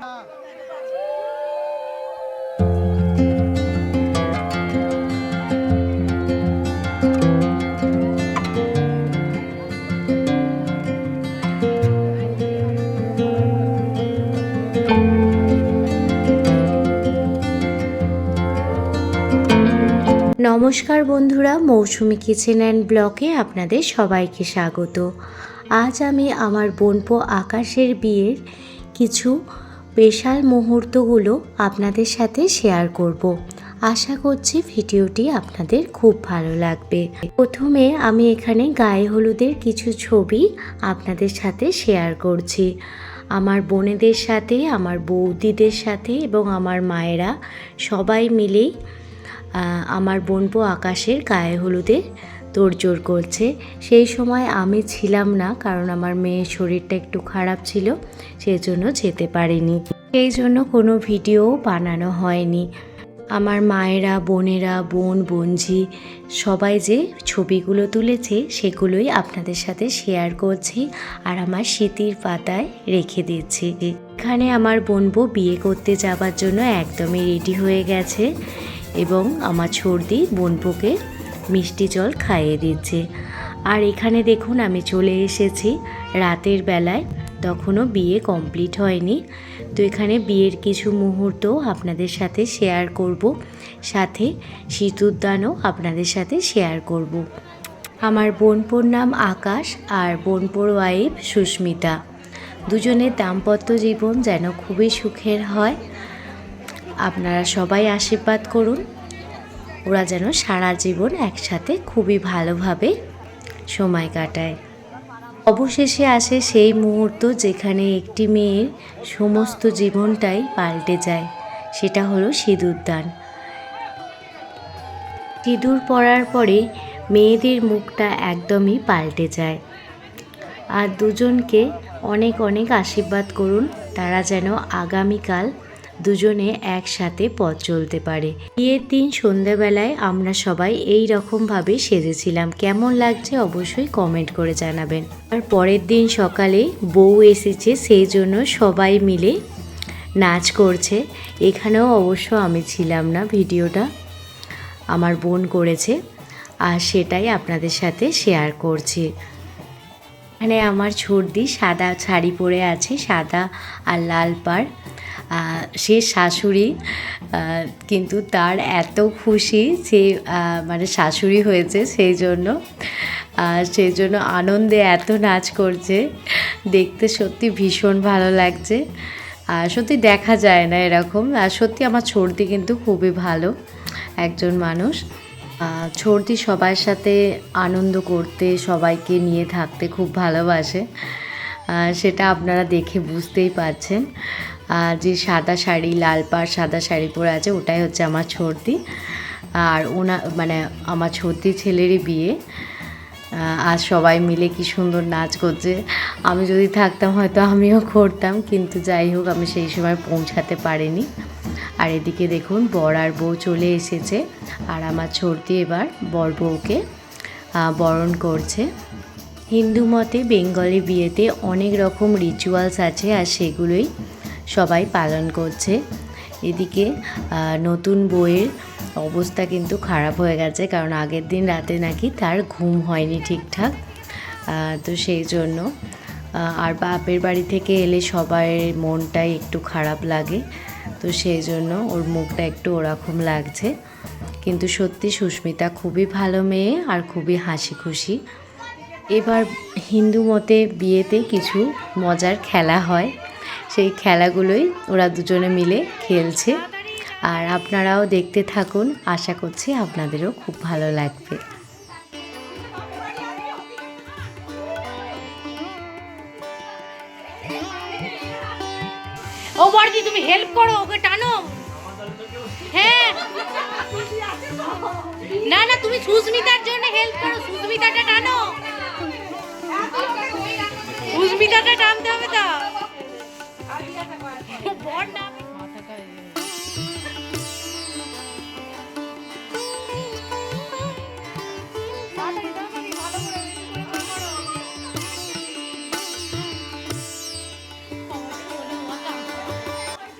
নমস্কার বন্ধুরা, মৌসুমি kitchen and ব্লগে আপনাদের সবাইকে স্বাগত। আজ আমি আমার বোনপো আকাশের বিয়ের কিছু স্পেশাল মুহূর্তগুলো আপনাদের সাথে শেয়ার করব। আশা করছি ভিডিওটি আপনাদের খুব ভালো লাগবে। প্রথমে আমি এখানে গায়ে হলুদের কিছু ছবি আপনাদের সাথে শেয়ার করছি। আমার বোনেদের সাথে, আমার বৌদিদের সাথে এবং আমার মায়েরা সবাই মিলেই আমার বোনপো আকাশের গায়ে হলুদে তোড়জোড় করছে। সেই সময় আমি ছিলাম না, কারণ আমার মেয়ের শরীরটা একটু খারাপ ছিল, সেই জন্য যেতে পারিনি। সেই জন্য কোনো ভিডিও বানানো হয়নি। আমার মায়েরা, বোনেরা, বোনঝি সবাই যে ছবিগুলো তুলেছে সেগুলোই আপনাদের সাথে শেয়ার করছি আর আমার স্মৃতির পাতায় রেখে দিচ্ছি। এখানে আমার বোনপো বিয়ে করতে যাবার জন্য একদমই রেডি হয়ে গেছে এবং আমার ছর্দি বোনপোকে মিষ্টি জল খাইয়ে দিচ্ছে। আর এখানে দেখুন আমি চলে এসেছি রাতের বেলায়, তখনও বিয়ে কমপ্লিট হয়নি। তো এখানে বিয়ের কিছু মুহূর্ত আপনাদের সাথে শেয়ার করব, সাথে সিঁদুরদানও আপনাদের সাথে শেয়ার করব। আমার বোনপোর নাম আকাশ আর বোনপোর ওয়াইফ সুস্মিতা। দুজনের দাম্পত্য জীবন যেন খুবই সুখের হয়। আপনারা সবাই আশীর্বাদ করুন, ওরা যেন সারা জীবন একসাথে খুবই ভালোভাবে সময় কাটায়। অবশেষে আসে সেই মুহূর্ত যেখানে একটি মেয়ের সমস্ত জীবনটাই পাল্টে যায়, সেটা হলো সিঁদুরদান। সিঁদুর পরার পরে মেয়েদের মুখটা একদমই পাল্টে যায়। আর দুজনকে অনেক অনেক আশীর্বাদ করুন, তারা যেন আগামীকাল দুজনে একসাথে পথ চলতে পারে। বিয়ের দিন সন্ধ্যাবেলায় আমরা সবাই এই রকমভাবে সেজেছিলাম। কেমন লাগছে অবশ্যই কমেন্ট করে জানাবেন। আর পরের দিন সকালে বউ এসেছে, সেই জন্য সবাই মিলে নাচ করছে। এখানেও অবশ্য আমি ছিলাম না, ভিডিওটা আমার বোন করেছে আর সেটাই আপনাদের সাথে শেয়ার করছি। এখানে আমার ছর্দি সাদা শাড়ি পরে আছে, সাদা আর লাল পাড়। সে শাশুড়ি, কিন্তু তার এত খুশি সে মানে শাশুড়ি হয়েছে, সেই জন্য আনন্দে এত নাচ করছে, দেখতে সত্যি ভীষণ ভালো লাগছে। সত্যি দেখা যায় না এরকম। আর সত্যি আমার ছর্দি কিন্তু খুবই ভালো একজন মানুষ। ছর্দি সবার সাথে আনন্দ করতে, সবাইকে নিয়ে থাকতে খুব ভালোবাসে, সেটা আপনারা দেখে বুঝতেই পারছেন। যে সাদা শাড়ি, লাল পাড় সাদা শাড়ি পরে আছে, ওটাই হচ্ছে আমার ছর্দি। আর মানে আমার ছর্দি ছেলেরই বিয়ে। আর সবাই মিলে কি সুন্দর নাচ করছে। আমি যদি থাকতাম হয়তো আমিও করতাম, কিন্তু যাই হোক আমি সেই সময় পৌঁছাতে পারিনি। আর এদিকে দেখুন বর আর বউ চলে এসেছে, আর আমার ছর্দি এবার বর বউকে বরণ করছে। হিন্দু মতে বেঙ্গলি বিয়েতে অনেক রকম রিচুয়ালস আছে, আর সেগুলোই সবাই পালন করছে। এদিকে নতুন বউয়ের অবস্থা কিন্তু খারাপ হয়ে গেছে, কারণ আগের দিন রাতে নাকি তার ঘুম হয়নি ঠিকঠাক। তো সেই জন্য আর বাপের বাড়ি থেকে এলে সবার মনটাই একটু খারাপ লাগে, তো সেই জন্য ওর মুখটা একটু ওরকম লাগছে। কিন্তু সত্যি সুস্মিতা খুবই ভালো মেয়ে আর খুবই হাসি খুশি। এবার হিন্দু মতে বিয়েতে কিছু মজার খেলা হয়, সেই খেলাগুলোই ওরা দুজনে মিলে খেলছে। আর আপনারাও দেখতে থাকুন, আশা করছি আপনাদেরও খুব ভালো লাগবে। ও বড়দি, তুমি হেল্প করো, ওকে টানো। হ্যাঁ, না না, তুমি সুস্মিতার জন্য হেল্প করো, সুস্মিতাটা টানো, সুস্মিতাটা টানতে হবে তো। বড় না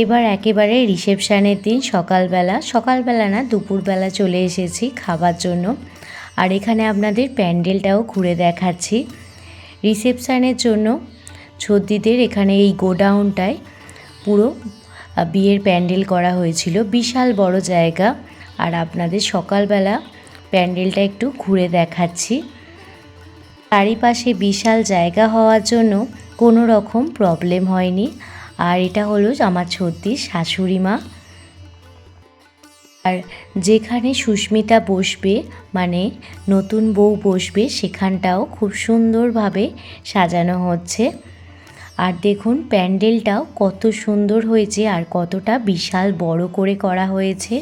এবার একেবারে রিসেপশানের দিন সকালবেলা না দুপুরবেলা চলে এসেছি খাবার জন্য। আর এখানে আপনাদের প্যান্ডেলটাও ঘুরে দেখাচ্ছি। রিসেপশানের জন্য ছদ্দিদের এখানে এই গোডাউনটায় পুরো বিয়ের প্যান্ডেল করা হয়েছিল, বিশাল বড় জায়গা। আর আপনাদের সকালবেলা প্যান্ডেলটা একটু ঘুরে দেখাচ্ছি। চারিপাশে বিশাল জায়গা হওয়ার জন্য কোনো রকম প্রবলেম হয়নি। আর এটা হলো আমার ছদ্দির শাশুড়ি মা। আর যেখানে সুস্মিতা বসবে মানে নতুন বউ বসবে সেখানটাও খুব সুন্দরভাবে সাজানো হচ্ছে। আর দেখুন প্যান্ডেলটাও কত সুন্দর হয়েছে আর কতটা বিশাল বড় করে করা হয়েছে।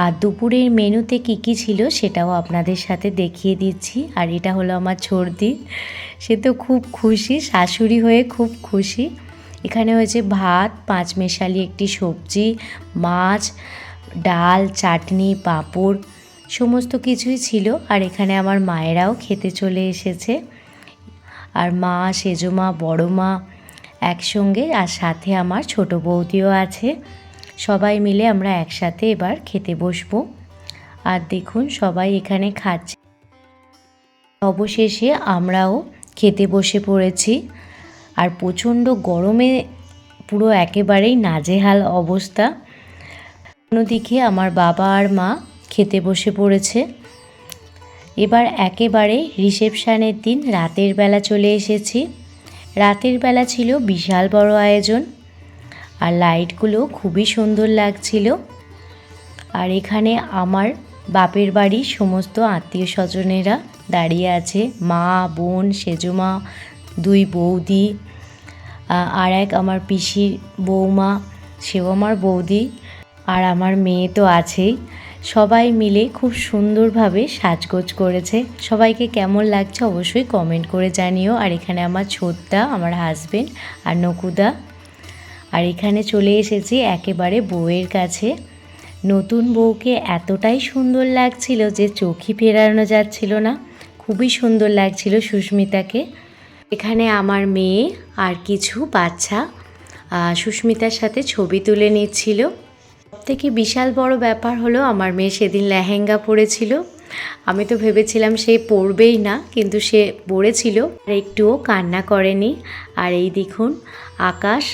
আর দুপুরের মেনুতে কী ছিল সেটাও আপনাদের সাথে দেখিয়ে দিচ্ছি। আর এটা হলো আমার ছর্দি, সে তো খুব খুশি, শাশুড়ি হয়ে খুব খুশি। এখানে হয়েছে ভাত, পাঁচমেশালি একটি সবজি, মাছ, ডাল, চাটনি, পাঁপড়, সমস্ত কিছুই ছিল। আর এখানে আমার মায়েরাও খেতে চলে এসেছে। আর মা, সেজো মা, বড় মা একসঙ্গে, আর সাথে আমার ছোট বৌদিও আছে। সবাই মিলে আমরা একসাথে এবার খেতে বসবো। আর দেখুন সবাই এখানে খাচ্ছে। অবশেষে আমরাও খেতে বসে পড়েছি। আর প্রচণ্ড গরমে পুরো একেবারেই নাজেহাল অবস্থা। অন্যদিকে আমার বাবা আর মা খেতে বসে পড়েছে। এবার একেবারে রিসেপশানের দিন রাতের বেলা চলে এসেছি। রাতের বেলা ছিল বিশাল বড় আয়োজন, আর লাইটগুলো খুবই সুন্দর লাগছিল। আর এখানে আমার বাপের বাড়ির সমস্ত আত্মীয় স্বজনেরা দাঁড়িয়ে আছে, মা, বোন, সেজো মা, দুই বৌদি, আর এক আমার পিসির বৌমা, সেও আমার বৌদি, আর আমার মেয়ে তো আছেই। সবাই মিলে খুব সুন্দরভাবে সাজগোজ করেছে। সবাইকে কেমন লাগছে অবশ্যই কমেন্ট করে জানিও। আর এখানে আমার ছোটদা, আমার হাজবেন্ড, আর নকুদা। আর এখানে চলে এসেছি একেবারে বউয়ের কাছে। নতুন বউকে এতটাই সুন্দর লাগছিল যে চোখই ফেরানো যাচ্ছিল না, খুবই সুন্দর লাগছিল সুস্মিতাকে। এখানে আমার মেয়ে আর কিছু বাচ্চা সুস্মিতার সাথে ছবি তুলে নিচ্ছিল। সবথেকে বিশাল বড় ব্যাপার হলো আমার মেয়ে সেদিন লেহেঙ্গা পরেছিল। আমি তো ভেবেছিলাম সে পরবেই না, কিন্তু সে পরেছিল আর একটুও কান্না করেনি। আর এই দেখুন আকাশ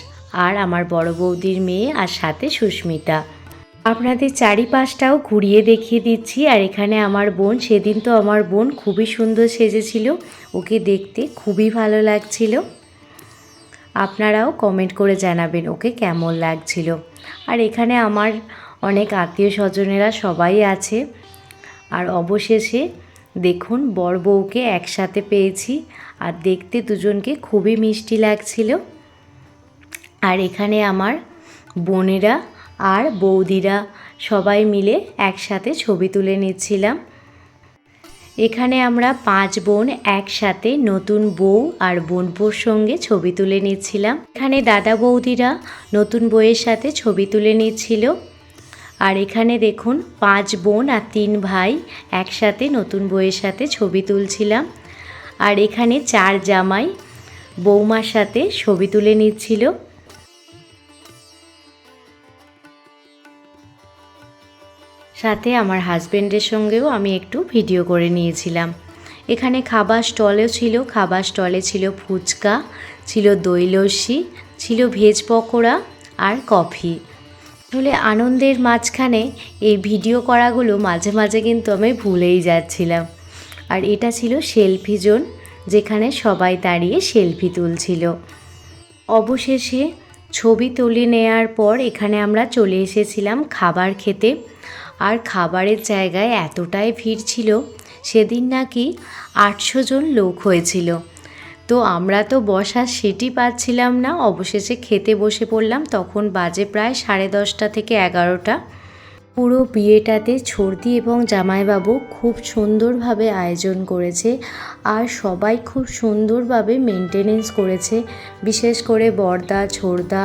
আর আমার বড় বৌদির মেয়ে আর সাথে সুস্মিতা। আপনাদের চারিপাশটাও ঘুরিয়ে দেখিয়ে দিচ্ছি। আর এখানে আমার বোন, সেদিন তো আমার বোন খুবই সুন্দর সেজেছিল, ওকে দেখতে খুবই ভালো লাগছিল। আপনারাও কমেন্ট করে জানাবেন ওকে কেমন লাগছিল। আর এখানে আমার অনেক আত্মীয় স্বজনেরা সবাই আছে। আর অবশেষে দেখুন বর বউকে একসাথে পেয়েছি, আর দেখতে দুজনকে খুবই মিষ্টি লাগছিল। আর এখানে আমার বোনেরা আর বৌদিরা সবাই মিলে একসাথে ছবি তুলে নিচ্ছিলাম। এখানে আমরা 5 বোন একসাথে নতুন বউ আর বোনপোর সঙ্গে ছবি তুলে নিচ্ছিলাম। এখানে দাদা বৌদিরা নতুন বউয়ের সাথে ছবি তুলে নিচ্ছিল। আর এখানে দেখুন 5 বোন আর 3 ভাই একসাথে নতুন বউয়ের সাথে ছবি তুলছিলাম। আর এখানে 4 জামাই বৌমার সাথে ছবি তুলে নিচ্ছিল। সাথে আমার হাজব্যান্ডের সঙ্গেও আমি একটু ভিডিও করে নিয়েছিলাম। এখানে খাবার স্টলও ছিল। খাবার স্টলে ছিল ফুচকা, ছিল দই লস্যি, ছিল ভেজ পকোড়া আর কফি। আসলে আনন্দের মাঝখানে এই ভিডিও করাগুলো মাঝে মাঝে কিন্তু আমি ভুলেই যাচ্ছিলাম। আর এটা ছিল সেলফি জোন, যেখানে সবাই দাঁড়িয়ে সেলফি তুলছিল। অবশেষে ছবি তুলে নেওয়ার পর এখানে আমরা চলে এসেছিলাম খাবার খেতে। আর খাবারের জায়গায় এতটাই ভিড় ছিল, সেদিন নাকি 800 জন লোক হয়েছিল। তো আমরা তো বসার সিটই পাচ্ছিলাম না। অবশেষে খেতে বসে পড়লাম। তখন বাজে প্রায় 10:30 থেকে 11টা। পুরো বিয়েটাতে ছর্দি এবং জামাইবাবু খুব সুন্দরভাবে আয়োজন করেছে, আর সবাই খুব সুন্দরভাবে মেনটেনেন্স করেছে। বিশেষ করে বড়দা, ছোড়দা,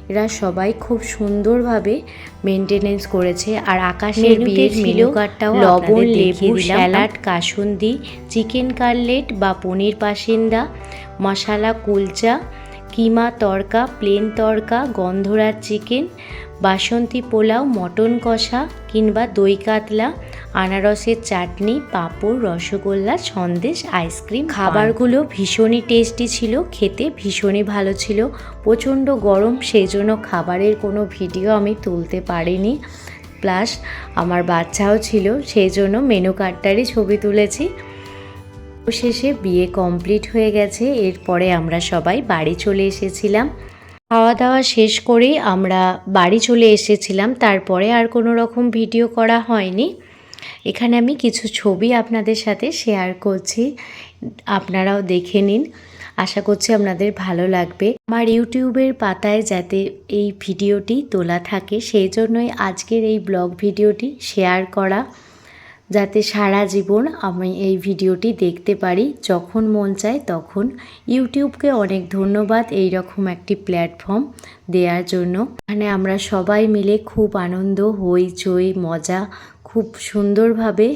এরা সবাই খুব সুন্দরভাবে মেনটেনেন্স করেছে। আর আকাশের বিয়ের মেনু কার্ডটাও লবণ, লেবু, স্যালাড, কাসুন্দি, চিকেন কাটলেট বা পনির পাসিন্দা, মশালা কুলচা, কিমা তড়কা, প্লেন তড়কা, গন্ধরাজ চিকেন, বাসন্তী পোলাও, মটন কষা কিংবা দই কাতলা, আনারসের চাটনি, পাঁপড়, রসগোল্লা, সন্দেশ, আইসক্রিম। খাবারগুলো ভীষণই টেস্টি ছিল, খেতে ভীষণই ভালো ছিল। প্রচণ্ড গরম, সেই জন্য খাবারের কোনো ভিডিও আমি তুলতে পারিনি। প্লাস আমার বাচ্চাও ছিল, সেই জন্য মেনু কার্ডটারই ছবি তুলেছি। শেষে বিয়ে কমপ্লিট হয়ে গেছে। এরপরে আমরা সবাই বাড়ি চলে এসেছিলাম। খাওয়া দাওয়া শেষ করেই আমরা বাড়ি চলে এসেছিলাম। তারপরে আর কোনো রকম ভিডিও করা হয়নি। এখানে আমি কিছু ছবি আপনাদের সাথে শেয়ার করছি, আপনারাও দেখে নিন। আশা করছি আপনাদের ভালো লাগবে। আমার ইউটিউবের পাতায় যাতে এই ভিডিওটি তোলা থাকে, সেই জন্যই আজকের এই ব্লগ ভিডিওটি শেয়ার করা, যাতে সারা জীবন আমি এই ভিডিওটি দেখতে পারি যখন মন চায় তখন। ইউটিউবকে অনেক ধন্যবাদ এই রকম একটি প্ল্যাটফর্ম দেওয়ার জন্য। এখানে আমরা সবাই মিলে খুব আনন্দ, হইচই, মজা খুব সুন্দরভাবে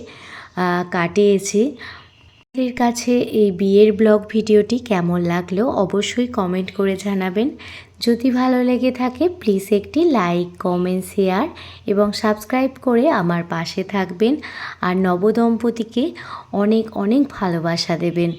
কাটিয়েছি। আপনাদের কাছে এই বিয়ের ব্লগ ভিডিওটি কেমন লাগলো অবশ্যই কমেন্ট করে জানাবেন। যদি ভালো লেগে থাকে প্লিজ একটি লাইক, কমেন্ট, শেয়ার এবং সাবস্ক্রাইব করে আমার পাশে থাকবেন। আর নবদম্পতিকে অনেক অনেক ভালোবাসা দেবেন।